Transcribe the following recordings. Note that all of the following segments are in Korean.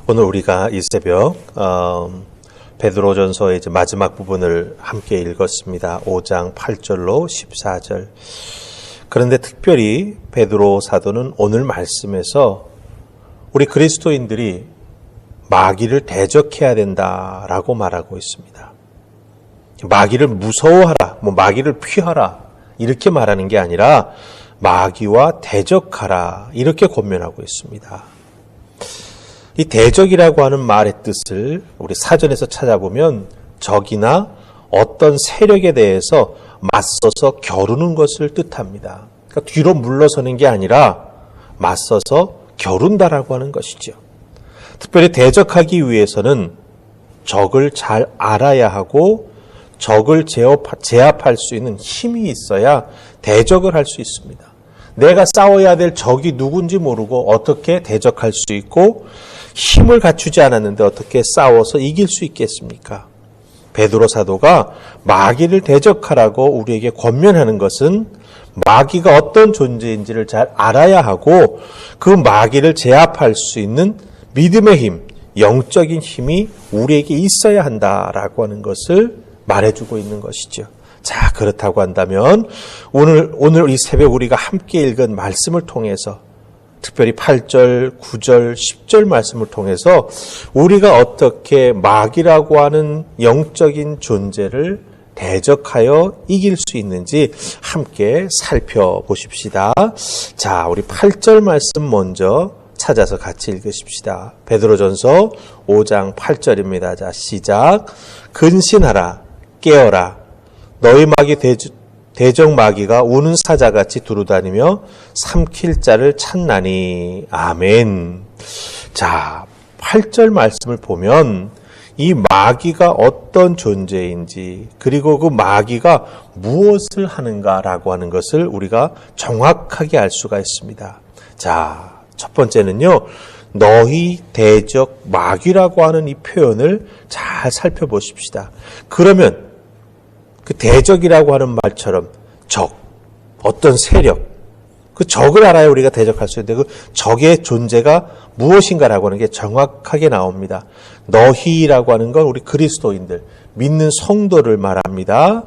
오늘 우리가 이 새벽 베드로전서의 이제 마지막 부분을 함께 읽었습니다. 5장 8절로 14절. 그런데 특별히 베드로 사도는 오늘 말씀에서 우리 그리스도인들이 마귀를 대적해야 된다라고 말하고 있습니다. 마귀를 무서워하라, 마귀를 피하라 이렇게 말하는 게 아니라 마귀와 대적하라 이렇게 권면하고 있습니다. 이 대적이라고 하는 말의 뜻을 우리 사전에서 찾아보면 적이나 어떤 세력에 대해서 맞서서 겨루는 것을 뜻합니다. 그러니까 뒤로 물러서는 게 아니라 맞서서 겨룬다라고 하는 것이죠. 특별히 대적하기 위해서는 적을 잘 알아야 하고 적을 제압할 수 있는 힘이 있어야 대적을 할 수 있습니다. 내가 싸워야 될 적이 누군지 모르고 어떻게 대적할 수 있고 힘을 갖추지 않았는데 어떻게 싸워서 이길 수 있겠습니까? 베드로 사도가 마귀를 대적하라고 우리에게 권면하는 것은 마귀가 어떤 존재인지를 잘 알아야 하고 그 마귀를 제압할 수 있는 믿음의 힘, 영적인 힘이 우리에게 있어야 한다라고 하는 것을 말해주고 있는 것이죠. 자, 그렇다고 한다면 오늘 이 새벽 우리가 함께 읽은 말씀을 통해서 특별히 8절, 9절, 10절 말씀을 통해서 우리가 어떻게 마귀라고 하는 영적인 존재를 대적하여 이길 수 있는지 함께 살펴보십시다. 자, 우리 8절 말씀 먼저 찾아서 같이 읽으십시다. 베드로전서 5장 8절입니다. 자, 시작. 근신하라, 깨어라. 너희 마귀 대적 마귀가 우는 사자같이 두루다니며 삼킬 자를 찾나니. 아멘. 자, 8절 말씀을 보면 이 마귀가 어떤 존재인지 그리고 그 마귀가 무엇을 하는가라고 하는 것을 우리가 정확하게 알 수가 있습니다. 자, 첫 번째는요. 너희 대적 마귀라고 하는 이 표현을 잘 살펴보십시다. 그러면 그 대적이라고 하는 말처럼 적, 어떤 세력, 그 적을 알아야 우리가 대적할 수 있는데 그 적의 존재가 무엇인가라고 하는 게 정확하게 나옵니다. 너희라고 하는 건 우리 그리스도인들, 믿는 성도를 말합니다.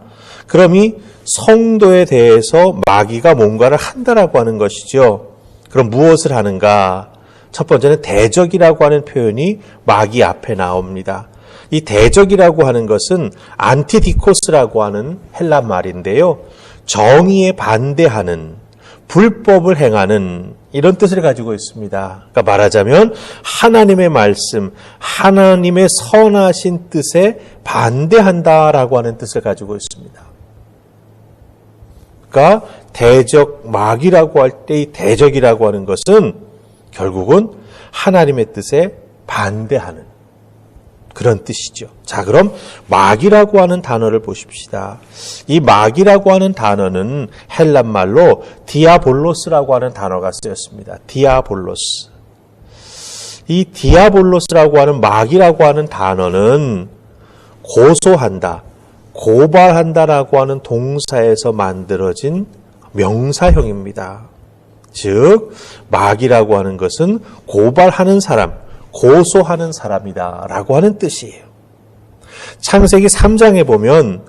그럼 이 성도에 대해서 마귀가 뭔가를 한다라고 하는 것이죠. 그럼 무엇을 하는가? 첫 번째는 대적이라고 하는 표현이 마귀 앞에 나옵니다. 이 대적이라고 하는 것은 안티디코스라고 하는 헬라 말인데요. 정의에 반대하는, 불법을 행하는 이런 뜻을 가지고 있습니다. 그러니까 말하자면 하나님의 말씀, 하나님의 선하신 뜻에 반대한다라고 하는 뜻을 가지고 있습니다. 그러니까 대적, 마귀라고 할 때 이 대적이라고 하는 것은 결국은 하나님의 뜻에 반대하는 그런 뜻이죠. 자, 그럼 마귀라고 하는 단어를 보십시다. 이 마귀라고 하는 단어는 헬란말로 디아볼로스라고 하는 단어가 쓰였습니다. 디아볼로스. 이 디아볼로스라고 하는 마귀라고 하는 단어는 고소한다, 고발한다라고 하는 동사에서 만들어진 명사형입니다. 즉, 마귀라고 하는 것은 고발하는 사람, 고소하는 사람이다 라고 하는 뜻이에요. 창세기 3장에 보면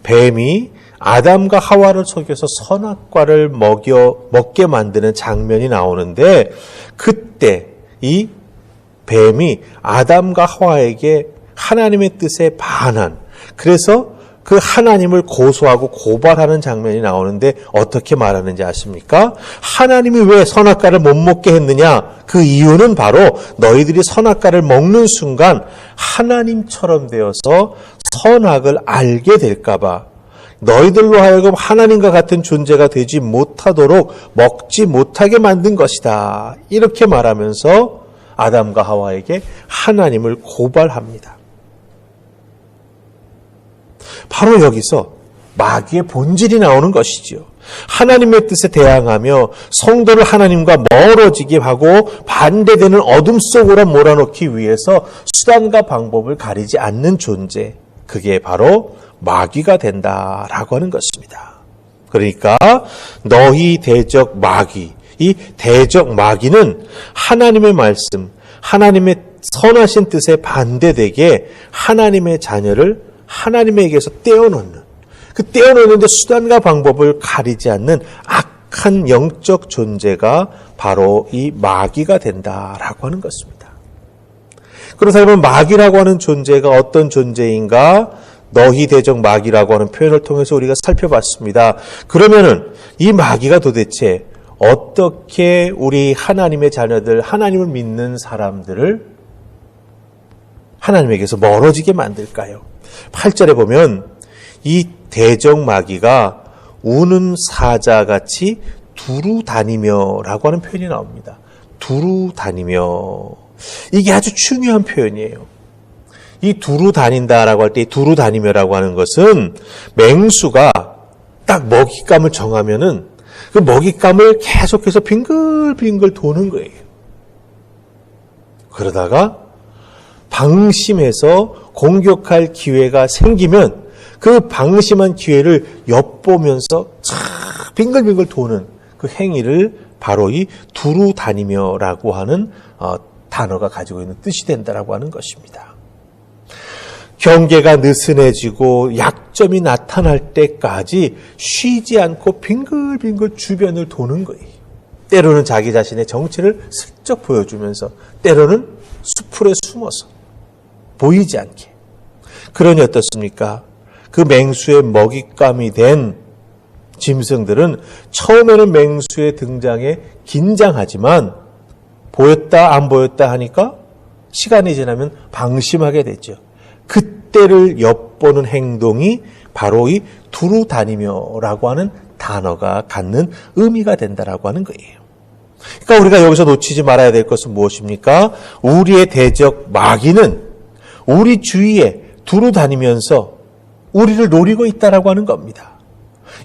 뱀이 아담과 하와를 속여서 선악과를 먹게 만드는 장면이 나오는데 그때 이 뱀이 아담과 하와에게 하나님의 뜻에 반한, 그래서 그 하나님을 고소하고 고발하는 장면이 나오는데 어떻게 말하는지 아십니까? 하나님이 왜 선악과를 못 먹게 했느냐? 그 이유는 바로 너희들이 선악과를 먹는 순간 하나님처럼 되어서 선악을 알게 될까 봐 너희들로 하여금 하나님과 같은 존재가 되지 못하도록 먹지 못하게 만든 것이다. 이렇게 말하면서 아담과 하와에게 하나님을 고발합니다. 바로 여기서 마귀의 본질이 나오는 것이죠. 하나님의 뜻에 대항하며 성도를 하나님과 멀어지게 하고 반대되는 어둠 속으로 몰아넣기 위해서 수단과 방법을 가리지 않는 존재, 그게 바로 마귀가 된다라고 하는 것입니다. 그러니까 너희 대적 마귀, 이 대적 마귀는 하나님의 말씀, 하나님의 선하신 뜻에 반대되게 하나님의 자녀를 하나님에게서 떼어놓는, 그 떼어놓는데 수단과 방법을 가리지 않는 악한 영적 존재가 바로 이 마귀가 된다라고 하는 것입니다. 그래서 여러분, 마귀라고 하는 존재가 어떤 존재인가? 너희 대적 마귀라고 하는 표현을 통해서 우리가 살펴봤습니다. 그러면은 이 마귀가 도대체 어떻게 우리 하나님의 자녀들, 하나님을 믿는 사람들을 하나님에게서 멀어지게 만들까요? 8절에 보면 이 대적 마귀가 우는 사자같이 두루 다니며 라고 하는 표현이 나옵니다. 두루 다니며. 이게 아주 중요한 표현이에요. 이 두루 다닌다라고 할 때 이 두루 다니며라고 하는 것은 맹수가 딱 먹잇감을 정하면은 그 먹잇감을 계속해서 빙글빙글 도는 거예요. 그러다가 방심해서 공격할 기회가 생기면 그 방심한 기회를 엿보면서 촤 빙글빙글 도는 그 행위를 바로 이 두루 다니며라고 하는 단어가 가지고 있는 뜻이 된다라고 하는 것입니다. 경계가 느슨해지고 약점이 나타날 때까지 쉬지 않고 빙글빙글 주변을 도는 거예요. 때로는 자기 자신의 정체를 슬쩍 보여주면서, 때로는 수풀에 숨어서 보이지 않게. 그러니 어떻습니까? 그 맹수의 먹잇감이 된 짐승들은 처음에는 맹수의 등장에 긴장하지만 보였다 안 보였다 하니까 시간이 지나면 방심하게 되죠. 그때를 엿보는 행동이 바로 이 두루 다니며라고 하는 단어가 갖는 의미가 된다라고 하는 거예요. 그러니까 우리가 여기서 놓치지 말아야 될 것은 무엇입니까? 우리의 대적 마귀는 우리 주위에 두루 다니면서 우리를 노리고 있다라고 하는 겁니다.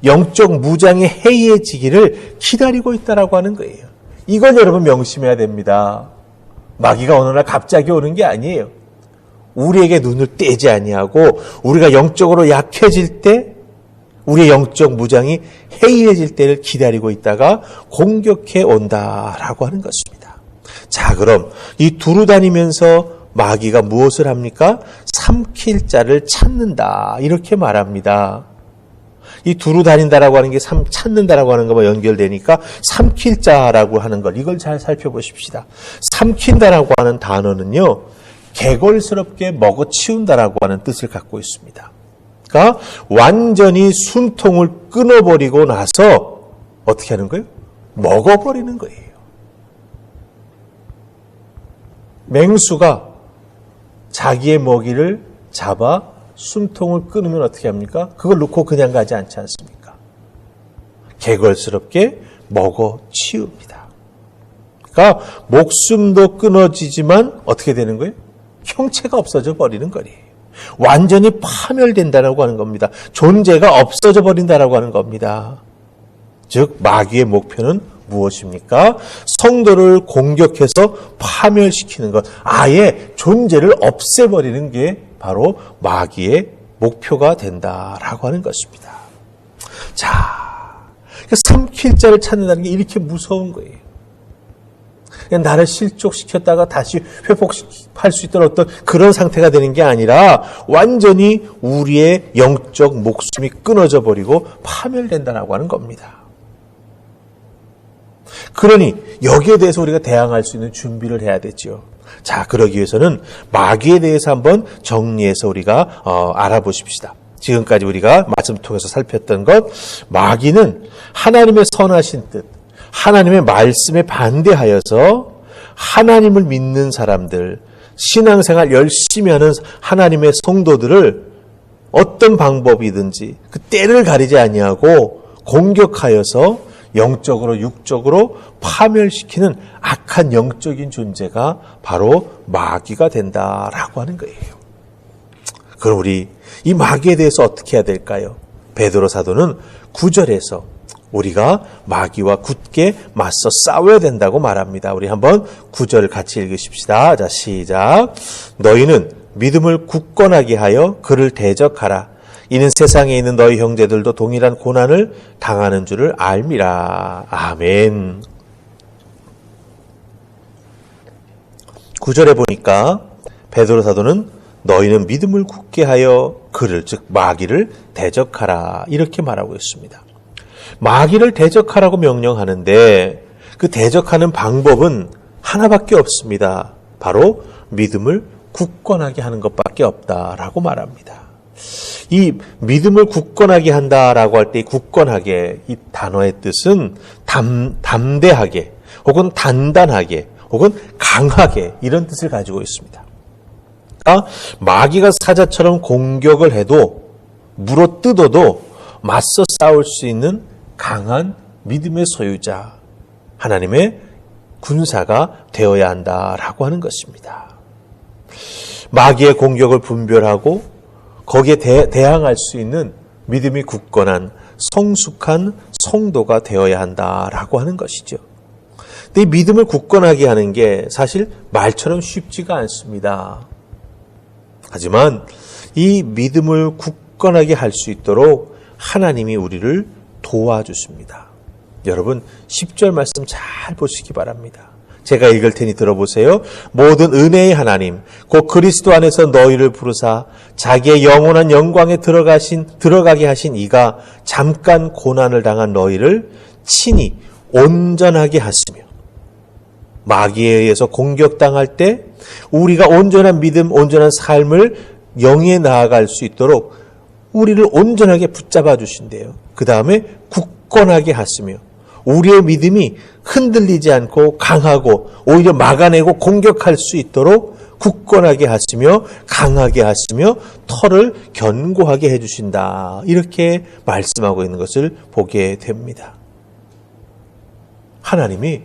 영적 무장이 해이해지기를 기다리고 있다라고 하는 거예요. 이건 여러분 명심해야 됩니다. 마귀가 어느 날 갑자기 오는 게 아니에요. 우리에게 눈을 떼지 아니하고 우리가 영적으로 약해질 때, 우리의 영적 무장이 해이해질 때를 기다리고 있다가 공격해 온다라고 하는 것입니다. 자, 그럼 이 두루 다니면서 마귀가 무엇을 합니까? 삼킬 자를 찾는다, 이렇게 말합니다. 이 두루 다닌다라고 하는 게 찾는다라고 하는 것과 연결되니까 삼킬 자라고 하는 것, 이걸 잘 살펴보십시다. 삼킨다라고 하는 단어는요, 개걸스럽게 먹어치운다라고 하는 뜻을 갖고 있습니다. 그러니까 완전히 숨통을 끊어버리고 나서 어떻게 하는 거예요? 먹어버리는 거예요. 맹수가 자기의 먹이를 잡아 숨통을 끊으면 어떻게 합니까? 그걸 놓고 그냥 가지 않지 않습니까? 개걸스럽게 먹어치웁니다. 그러니까 목숨도 끊어지지만 어떻게 되는 거예요? 형체가 없어져 버리는 거예요. 완전히 파멸된다라고 하는 겁니다. 존재가 없어져 버린다라고 하는 겁니다. 즉 마귀의 목표는 무엇입니까? 성도를 공격해서 파멸시키는 것, 아예 존재를 없애버리는 게 바로 마귀의 목표가 된다라고 하는 것입니다. 자, 삼킬 자를 찾는다는 게 이렇게 무서운 거예요. 그냥 나를 실족시켰다가 다시 회복할 수 있도록 어떤 그런 상태가 되는 게 아니라 완전히 우리의 영적 목숨이 끊어져 버리고 파멸된다라고 하는 겁니다. 그러니 여기에 대해서 우리가 대항할 수 있는 준비를 해야 되죠. 자, 그러기 위해서는 마귀에 대해서 한번 정리해서 우리가 알아보십시다. 지금까지 우리가 말씀 통해서 살폈던 것, 마귀는 하나님의 선하신 뜻, 하나님의 말씀에 반대하여서 하나님을 믿는 사람들, 신앙생활 열심히 하는 하나님의 성도들을 어떤 방법이든지 그 때를 가리지 아니하고 공격하여서 영적으로 육적으로 파멸시키는 악한 영적인 존재가 바로 마귀가 된다라고 하는 거예요. 그럼 우리 이 마귀에 대해서 어떻게 해야 될까요? 베드로 사도는 9절에서 우리가 마귀와 굳게 맞서 싸워야 된다고 말합니다. 우리 한번 9절 같이 읽으십시다. 자, 시작. 너희는 믿음을 굳건하게 하여 그를 대적하라. 이는 세상에 있는 너희 형제들도 동일한 고난을 당하는 줄을 알미라. 아멘. 9절에 보니까 베드로 사도는 너희는 믿음을 굳게 하여 그를, 즉 마귀를 대적하라, 이렇게 말하고 있습니다. 마귀를 대적하라고 명령하는데 그 대적하는 방법은 하나밖에 없습니다. 바로 믿음을 굳건하게 하는 것밖에 없다라고 말합니다. 이 믿음을 굳건하게 한다라고 할 때 이 굳건하게, 이 단어의 뜻은 담대하게 혹은 단단하게 혹은 강하게, 이런 뜻을 가지고 있습니다. 그러니까 마귀가 사자처럼 공격을 해도 물어뜯어도 맞서 싸울 수 있는 강한 믿음의 소유자, 하나님의 군사가 되어야 한다라고 하는 것입니다. 마귀의 공격을 분별하고 거기에 대항할 수 있는 믿음이 굳건한 성숙한 성도가 되어야 한다라고 하는 것이죠. 근데 이 믿음을 굳건하게 하는 게 사실 말처럼 쉽지가 않습니다. 하지만 이 믿음을 굳건하게 할 수 있도록 하나님이 우리를 도와주십니다. 여러분 10절 말씀 잘 보시기 바랍니다. 제가 읽을 테니 들어보세요. 모든 은혜의 하나님 곧 그리스도 안에서 너희를 부르사 자기의 영원한 영광에 들어가게 하신 이가 잠깐 고난을 당한 너희를 친히 온전하게 하시며, 마귀에 의해서 공격당할 때 우리가 온전한 믿음, 온전한 삶을 영위에 나아갈 수 있도록 우리를 온전하게 붙잡아 주신대요. 그 다음에 굳건하게 하시며 우리의 믿음이 흔들리지 않고 강하고 오히려 막아내고 공격할 수 있도록 굳건하게 하시며 강하게 하시며 털을 견고하게 해주신다, 이렇게 말씀하고 있는 것을 보게 됩니다. 하나님이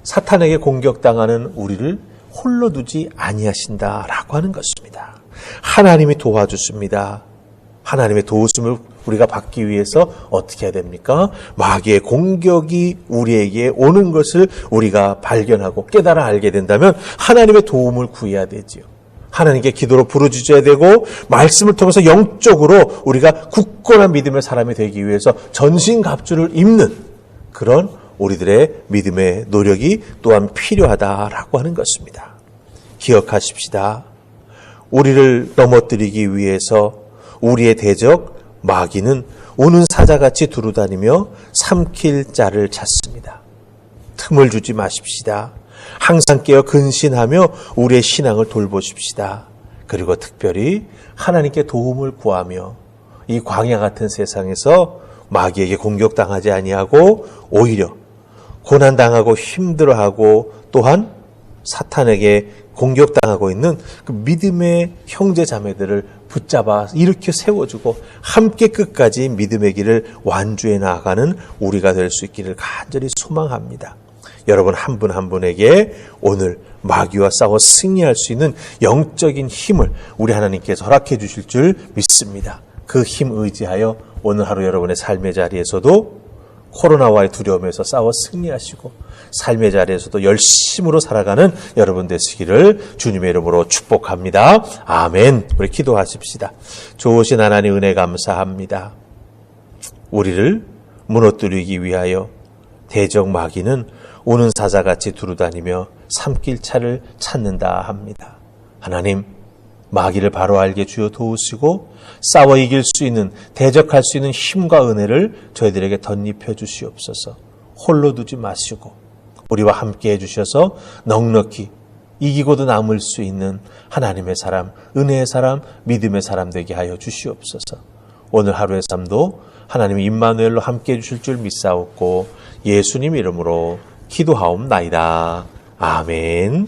사탄에게 공격당하는 우리를 홀로 두지 아니하신다라고 하는 것입니다. 하나님이 도와주십니다. 하나님의 도우심을 우리가 받기 위해서 어떻게 해야 됩니까? 마귀의 공격이 우리에게 오는 것을 우리가 발견하고 깨달아 알게 된다면 하나님의 도움을 구해야 되지요. 하나님께 기도로 부르짖어야 되고 말씀을 통해서 영적으로 우리가 굳건한 믿음의 사람이 되기 위해서 전신갑주를 입는 그런 우리들의 믿음의 노력이 또한 필요하다라고 하는 것입니다. 기억하십시다. 우리를 넘어뜨리기 위해서 우리의 대적 마귀는 우는 사자같이 두루다니며 삼킬 자를 찾습니다. 틈을 주지 마십시다. 항상 깨어 근신하며 우리의 신앙을 돌보십시다. 그리고 특별히 하나님께 도움을 구하며 이 광야 같은 세상에서 마귀에게 공격당하지 아니하고 오히려 고난당하고 힘들어하고 또한 사탄에게 공격당하고 있는 그 믿음의 형제 자매들을 붙잡아 일으켜 세워주고 함께 끝까지 믿음의 길을 완주해 나아가는 우리가 될 수 있기를 간절히 소망합니다. 여러분 한 분 한 분에게 오늘 마귀와 싸워 승리할 수 있는 영적인 힘을 우리 하나님께서 허락해 주실 줄 믿습니다. 그 힘 의지하여 오늘 하루 여러분의 삶의 자리에서도 코로나와의 두려움에서 싸워 승리하시고 삶의 자리에서도 열심으로 살아가는 여러분 되시기를 주님의 이름으로 축복합니다. 아멘. 우리 기도하십시다. 좋으신 하나님 은혜 감사합니다. 우리를 무너뜨리기 위하여 대적 마귀는 우는 사자같이 두루다니며 삼킬 차를 찾는다 합니다. 하나님, 마귀를 바로 알게 주여 도우시고 싸워 이길 수 있는, 대적할 수 있는 힘과 은혜를 저희들에게 덧입혀 주시옵소서. 홀로 두지 마시고 우리와 함께 해주셔서 넉넉히 이기고도 남을 수 있는 하나님의 사람, 은혜의 사람, 믿음의 사람 되게 하여 주시옵소서. 오늘 하루의 삶도 하나님의 임마누엘로 함께 해주실 줄 믿사옵고 예수님 이름으로 기도하옵나이다. 아멘.